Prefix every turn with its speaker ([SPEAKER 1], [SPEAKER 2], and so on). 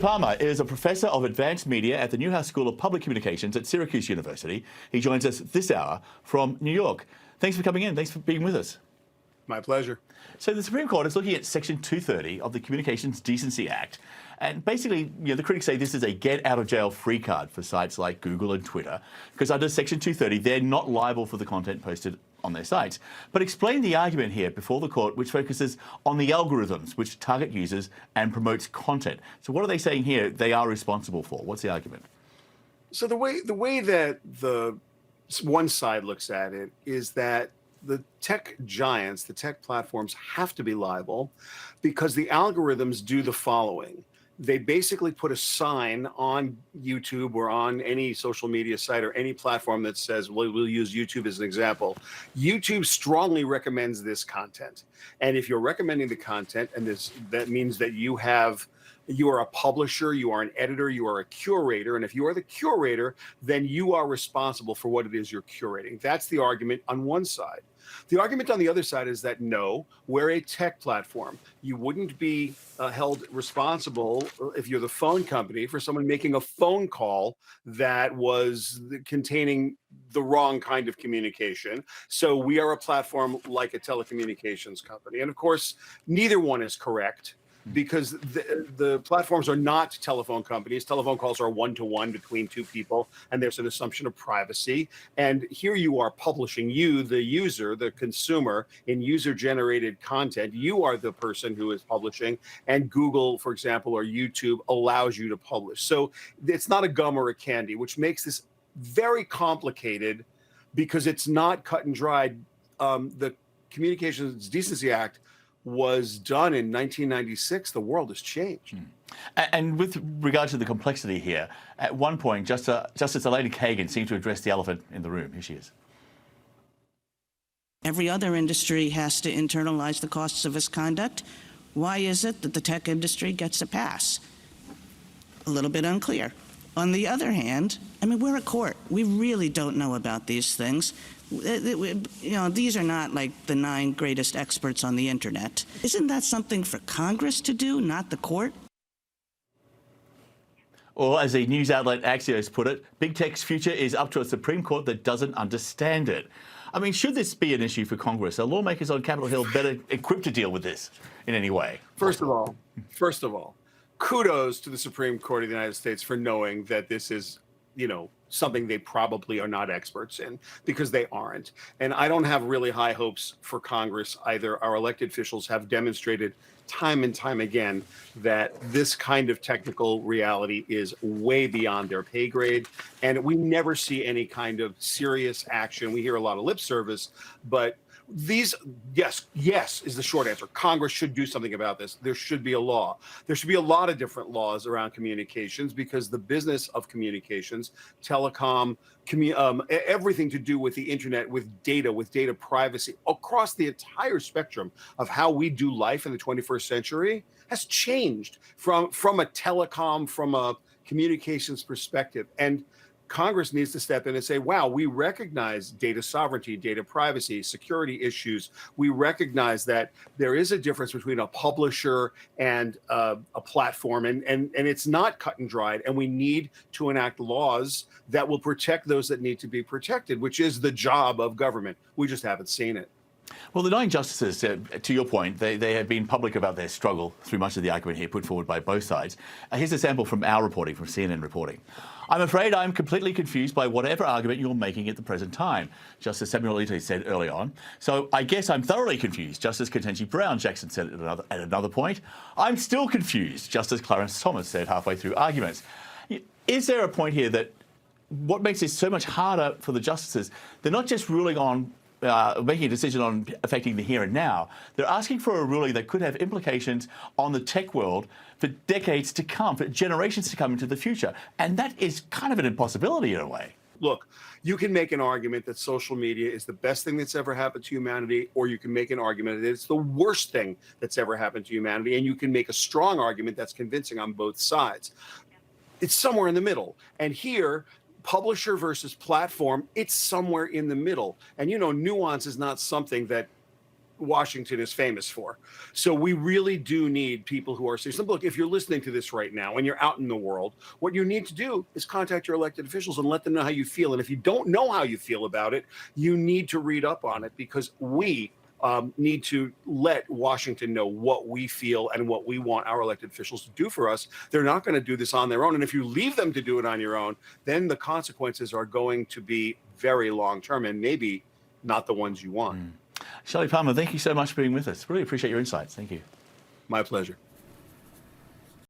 [SPEAKER 1] Palmer is a professor of advanced media at the Newhouse School of Public Communications at Syracuse University. He joins us this hour from New York. Thanks for coming in. Thanks for being with us.
[SPEAKER 2] My pleasure.
[SPEAKER 1] So the Supreme Court is looking at Section 230 of the Communications Decency Act. And basically, the critics say this is a get-out-of-jail-free card for sites like Google and Twitter, because under Section 230, they're not liable for the content posted on their sites. But explain the argument here before the court, which focuses on the algorithms which target users and promotes content. So what are they saying here they are responsible for? What's the argument?
[SPEAKER 2] So the way that the one side looks at it is that the tech giants, the tech platforms have to be liable because the algorithms do the following. They basically put a sign on YouTube or on any social media site or any platform that says, well, we'll use YouTube as an example. YouTube strongly recommends this content. And if you're recommending the content, and that means that you are a publisher, you are an editor, you are a curator. And if you are the curator, then you are responsible for what it is you're curating. That's the argument on one side. The argument on the other side is that no, we're a tech platform. You wouldn't be held responsible if you're the phone company for someone making a phone call that was containing the wrong kind of communication. So we are a platform like a telecommunications company. And of course, neither one is correct, because the platforms are not telephone companies. Telephone calls are one-to-one between two people, and there's an assumption of privacy. And here you are publishing, you, the user, the consumer, in user-generated content. You are the person who is publishing, and Google, for example, or YouTube allows you to publish. So it's not a gum or a candy, which makes this very complicated because it's not cut and dried. The Communications Decency Act was done in 1996. The world has changed.
[SPEAKER 1] And with regard to the complexity here, at one point, Justice Elena Kagan seemed to address the elephant in the room. Here she is.
[SPEAKER 3] Every other industry has to internalize the costs of its conduct. Why is it that the tech industry gets a pass? A little bit unclear. On the other hand, I mean, we're a court. We really don't know about these things. These are not like the 9 greatest experts on the internet. Isn't that something for Congress to do, not the court?
[SPEAKER 1] Or as the news outlet Axios put it, big tech's future is up to a Supreme Court that doesn't understand it. I mean, should this be an issue for Congress? Are lawmakers on Capitol Hill better equipped to deal with this in any way?
[SPEAKER 2] First of all, kudos to the Supreme Court of the United States for knowing that this is, something they probably are not experts in, because they aren't. And I don't have really high hopes for Congress either. Our elected officials have demonstrated time and time again that this kind of technical reality is way beyond their pay grade. And we never see any kind of serious action. We hear a lot of lip service, but yes is the short answer. Congress should do something about this. There should be a law. There should be a lot of different laws around communications, because the business of communications, telecom, everything to do with the internet, with data privacy, across the entire spectrum of how we do life in the 21st century has changed from a telecom, from a communications perspective. And Congress needs to step in and say, wow, we recognize data sovereignty, data privacy, security issues. We recognize that there is a difference between a publisher and a platform, and it's not cut and dried. And we need to enact laws that will protect those that need to be protected, which is the job of government. We just haven't seen it.
[SPEAKER 1] Well, the 9 justices, to your point, they have been public about their struggle through much of the argument here put forward by both sides. Here's a sample from our reporting, from CNN reporting. I'm afraid I'm completely confused by whatever argument you're making at the present time, Justice Samuel Alito said early on. So I guess I'm thoroughly confused, Justice Ketanji Brown Jackson said at another point. I'm still confused, Justice Clarence Thomas said halfway through arguments. Is there a point here that what makes this so much harder for the justices, they're not just ruling on making a decision on affecting the here and now, they're asking for a ruling that could have implications on the tech world for decades to come, for generations to come into the future. And that is kind of an impossibility in a way.
[SPEAKER 2] Look, you can make an argument that social media is the best thing that's ever happened to humanity, or you can make an argument that it's the worst thing that's ever happened to humanity, and you can make a strong argument that's convincing on both sides. It's somewhere in the middle. And here, publisher versus platform, it's somewhere in the middle. And nuance is not something that Washington is famous for. So we really do need people who are serious. Look, if you're listening to this right now and you're out in the world, what you need to do is contact your elected officials and let them know how you feel. And if you don't know how you feel about it, you need to read up on it, because we need to let Washington know what we feel and what we want our elected officials to do for us. They're not going to do this on their own. And if you leave them to do it on your own, then the consequences are going to be very long term and maybe not the ones you want.
[SPEAKER 1] Shelly Palmer, thank you so much for being with us. Really appreciate your insights. Thank you.
[SPEAKER 2] My pleasure.